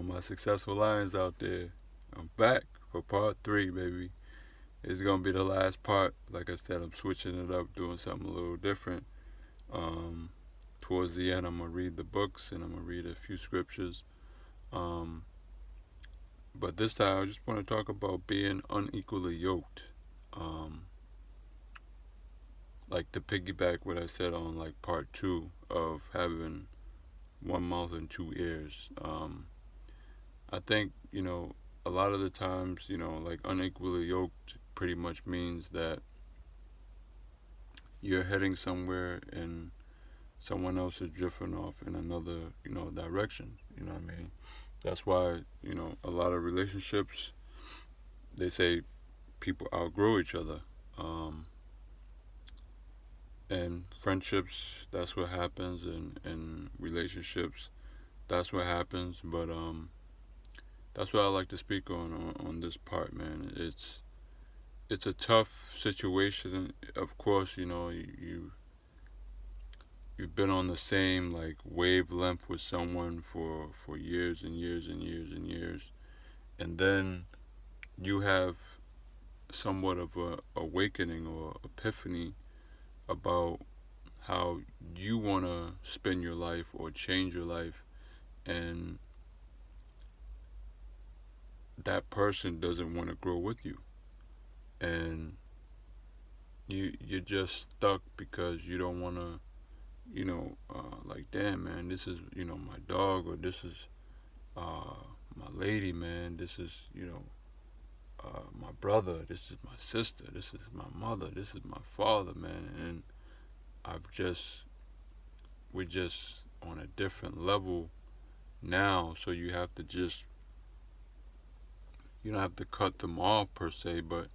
my successful lions out there. I'm back for part 3, baby. It's gonna be the last part. Like I said, I'm switching it up, doing something a little different. Um, Towards the end, I'm gonna read the books and I'm gonna read a few scriptures. Um, but this time, I just want to talk about being unequally yoked. Um, like to piggyback what I said on like part 2 of having one mouth and two ears. I think, a lot of the times, like unequally yoked pretty much means that you're heading somewhere and someone else is drifting off in another, direction. You know what I mean? That's why, a lot of relationships, they say people outgrow each other. And friendships, that's what happens, and relationships, that's what happens. But that's what I like to speak on this part, man. It's a tough situation. Of course, you've been on the same like wavelength with someone for years and years and years and years, and then you have somewhat of a awakening or epiphany about how you want to spend your life or change your life, and that person doesn't want to grow with you, and you're just stuck because you don't want to, like, damn, man, this is, my dog, or this is my lady, man, this is, my brother, this is my sister, this is my mother, this is my father, man. And we're just on a different level now, so you have to just, you don't have to cut them off per se, but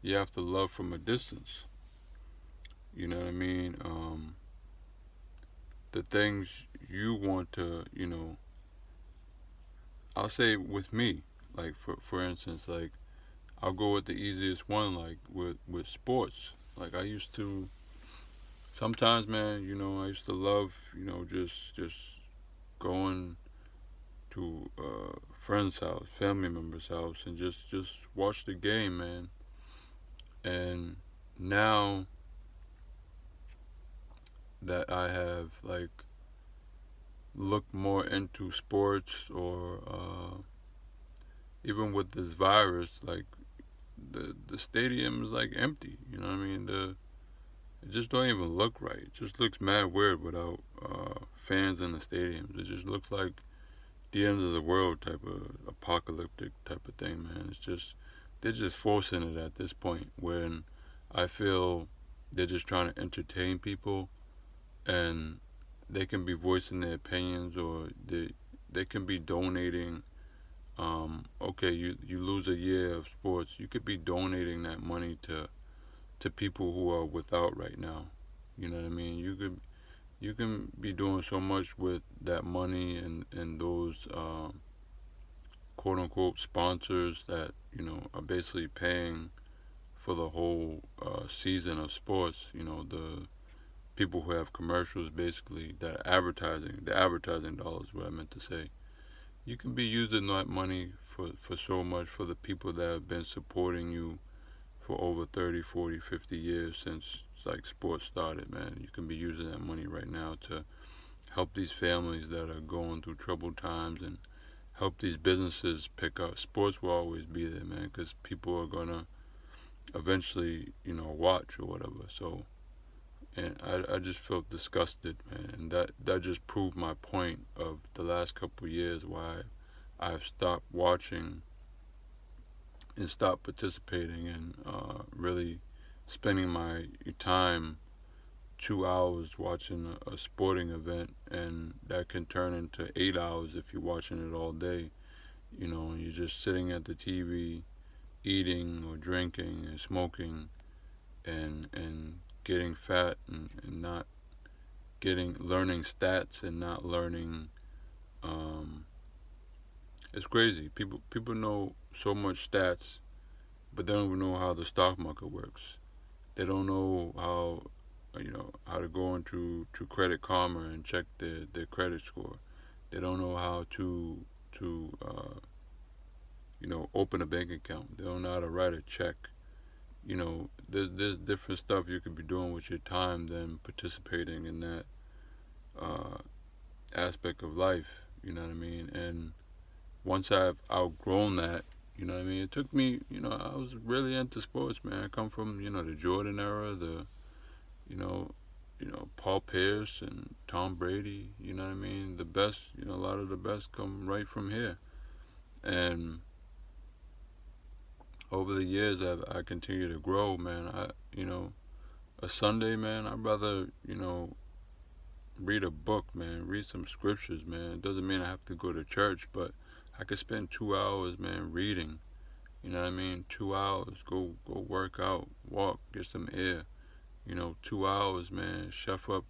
you have to love from a distance. You know what I mean? The things you want to, I'll say with me, like for instance, like I'll go with the easiest one, like with sports. Like I used to, sometimes, man, I used to love, just going to friend's house, family member's house, and just watch the game, man. And now that I have like looked more into sports, or even with this virus, like the stadium is like empty. You know what I mean? It just don't even look right. It just looks mad weird without fans in the stadiums. It just looks like the end of the world type of apocalyptic type of thing, man. It's just, they're just forcing it at this point, when I feel they're just trying to entertain people, and they can be voicing their opinions, or they can be donating. Okay, you lose a year of sports, you could be donating that money to people who are without right now. You know what I mean? You can be doing so much with that money, and those quote unquote sponsors that are basically paying for the whole season of sports. The people who have commercials, basically, that advertising, the advertising dollars, what I meant to say. You can be using that money for so much, for the people that have been supporting you for over 30, 40, 50 years since like sports started, man. You can be using that money right now to help these families that are going through troubled times, and help these businesses pick up. Sports will always be there, man, because people are gonna eventually, watch or whatever. So, and I just felt disgusted, man, and that just proved my point of the last couple of years, why I've stopped watching and stopped participating, and really spending my time 2 hours watching a sporting event, and that can turn into 8 hours if you're watching it all day. And you're just sitting at the TV, eating or drinking and smoking, and getting fat, and not learning stats, and not learning. It's crazy. People know so much stats, but they don't even know how the stock market works. They don't know how to go into Credit Karma and check their credit score. They don't know how to to, open a bank account. They don't know how to write a check. There's different stuff you could be doing with your time than participating in that aspect of life. You know what I mean? And once I've outgrown that, you know what I mean? It took me, I was really into sports, man. I come from, the Jordan era, the, Paul Pierce and Tom Brady, you know what I mean? The best, a lot of the best come right from here. And over the years, I continue to grow, man. A Sunday, man, I'd rather, read a book, man, read some scriptures, man. It doesn't mean I have to go to church, but I could spend 2 hours, man, reading. You know what I mean? 2 hours, go work out, walk, get some air. 2 hours, man, chef up,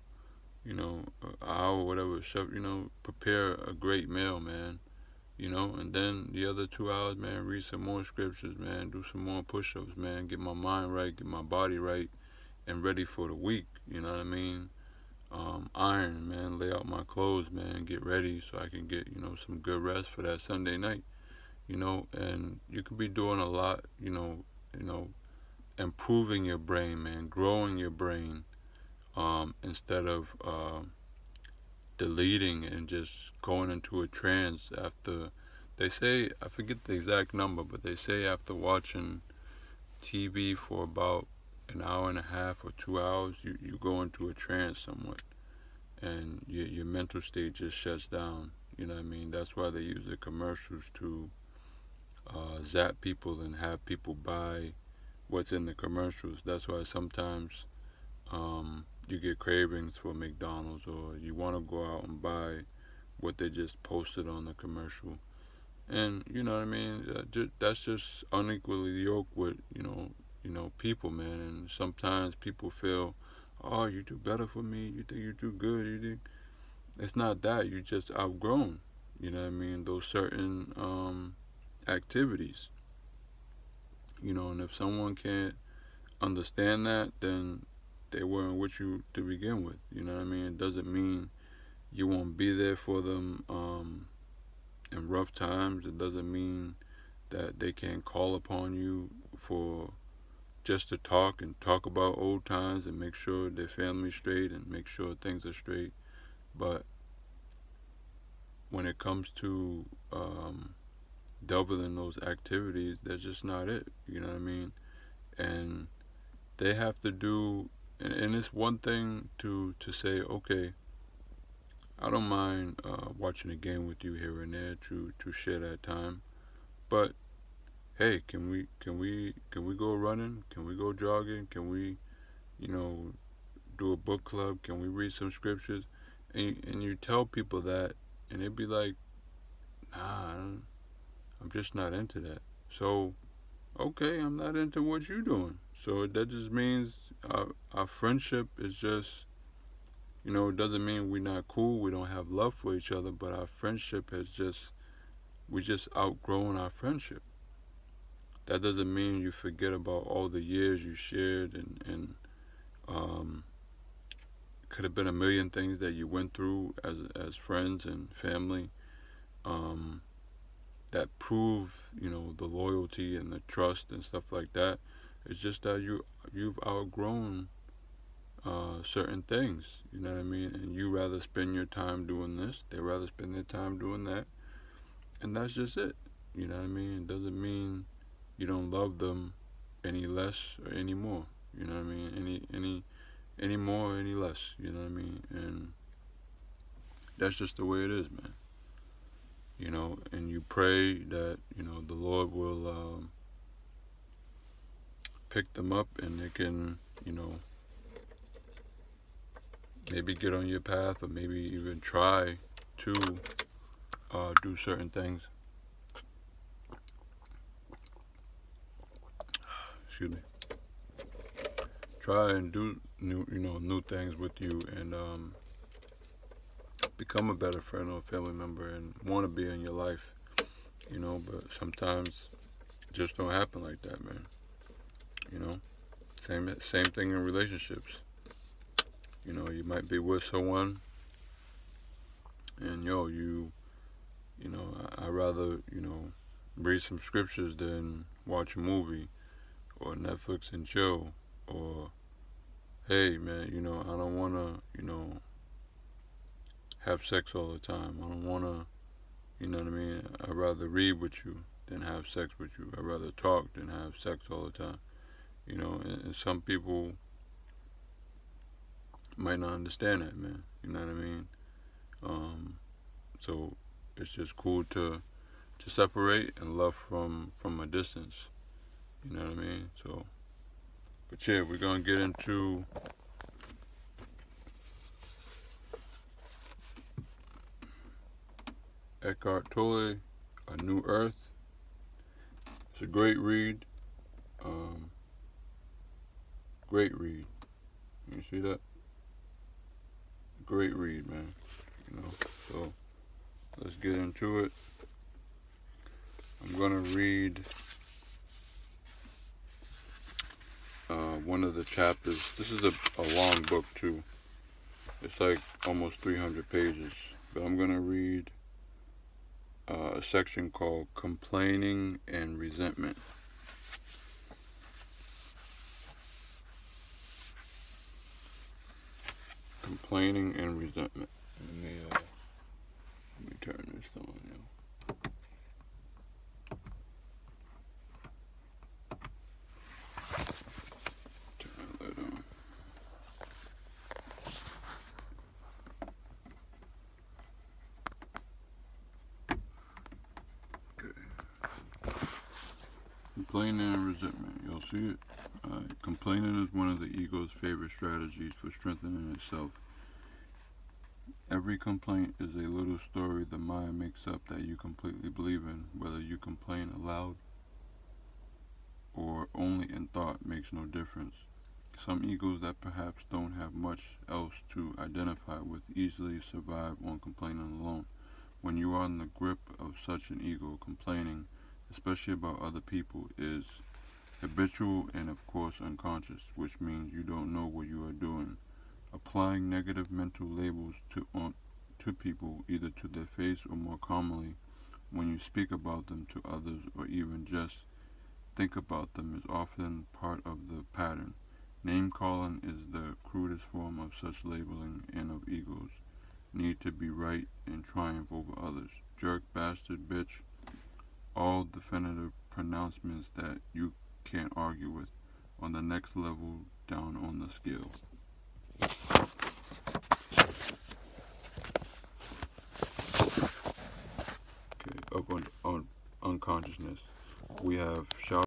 an hour, whatever, chef, prepare a great meal, man. And then the other 2 hours, man, read some more scriptures, man, do some more push-ups, man, get my mind right, get my body right, and ready for the week, you know what I mean? Iron, man, lay out my clothes, man, get ready so I can get, some good rest for that Sunday night, and you could be doing a lot, improving your brain, man, growing your brain, instead of deleting and just going into a trance after, they say, I forget the exact number, but they say after watching TV for about an hour and a half or 2 hours, you go into a trance somewhat, and your mental state just shuts down, you know what I mean? That's why they use the commercials to zap people and have people buy what's in the commercials. That's why sometimes you get cravings for McDonald's, or you want to go out and buy what they just posted on the commercial. And you know what I mean? That's just unequally yoked with people, man. And sometimes people feel, oh, you do better for me. You think you do good. You think it's not that. You just outgrown. You know what I mean? Those certain activities. And if someone can't understand that, then they weren't with you to begin with. You know what I mean? It doesn't mean you won't be there for them in rough times. It doesn't mean that they can't call upon you for just to talk about old times and make sure their family's straight and make sure things are straight. But when it comes to delving in those activities, that's just not it. You know what I mean? And they have to do, and it's one thing to say, okay, I don't mind watching a game with you here and there to share that time, but hey, can we go running? Can we go jogging? Can we, do a book club? Can we read some scriptures? And you tell people that, and they'd be like, nah, I'm just not into that. So, okay, I'm not into what you're doing. So that just means our friendship is just, it doesn't mean we're not cool, we don't have love for each other, but our friendship we just outgrown our friendship. That doesn't mean you forget about all the years you shared, and could have been a million things that you went through as friends and family, that prove, the loyalty and the trust and stuff like that. It's just that you've outgrown certain things, you know what I mean? And you rather spend your time doing this, they rather spend their time doing that, and that's just it, you know what I mean? It doesn't mean you don't love them any less or any more, you know what I mean? Any more or any less, you know what I mean? And that's just the way it is, man. And you pray that, the Lord will pick them up and they can, maybe get on your path, or maybe even try to do certain things. Excuse me. Try and do new things with you, and become a better friend or family member, and want to be in your life, but sometimes it just don't happen like that, man. Same thing in relationships. You might be with someone, and I'd rather, read some scriptures than watch a movie, or Netflix and chill, or, hey, man, I don't want to, have sex all the time. I don't want to, you know what I mean? I'd rather read with you than have sex with you. I'd rather talk than have sex all the time. And some people might not understand that, man. You know what I mean? So it's just cool to separate and love from a distance. You know what I mean? So, but yeah, we're gonna get into Eckhart Tolle, A New Earth. It's a great read. Great read. You see that? Great read, man. So let's get into it. I'm gonna read one of the chapters. This is a long book too. It's like almost 300 pages. But I'm gonna read a section called Complaining and Resentment. Complaining and resentment. Let me turn this on now. Turn that on. Okay. Complaining and resentment. You'll see it. Complaining is one of the ego's favorite strategies for strengthening itself. Every complaint is a little story the mind makes up that you completely believe in. Whether you complain aloud or only in thought makes no difference. Some egos that perhaps don't have much else to identify with easily survive on complaining alone. When you are in the grip of such an ego, complaining, especially about other people, is habitual and of course unconscious, which means you don't know what you are doing. Applying negative mental labels to people, either to their face or more commonly when you speak about them to others or even just think about them, is often part of the pattern. Name calling is the crudest form of such labeling and of egos need to be right and triumph over others. Jerk, bastard, bitch, all definitive pronouncements that you can't argue with, on the next level down on the scale. Okay, up on unconsciousness, we have shout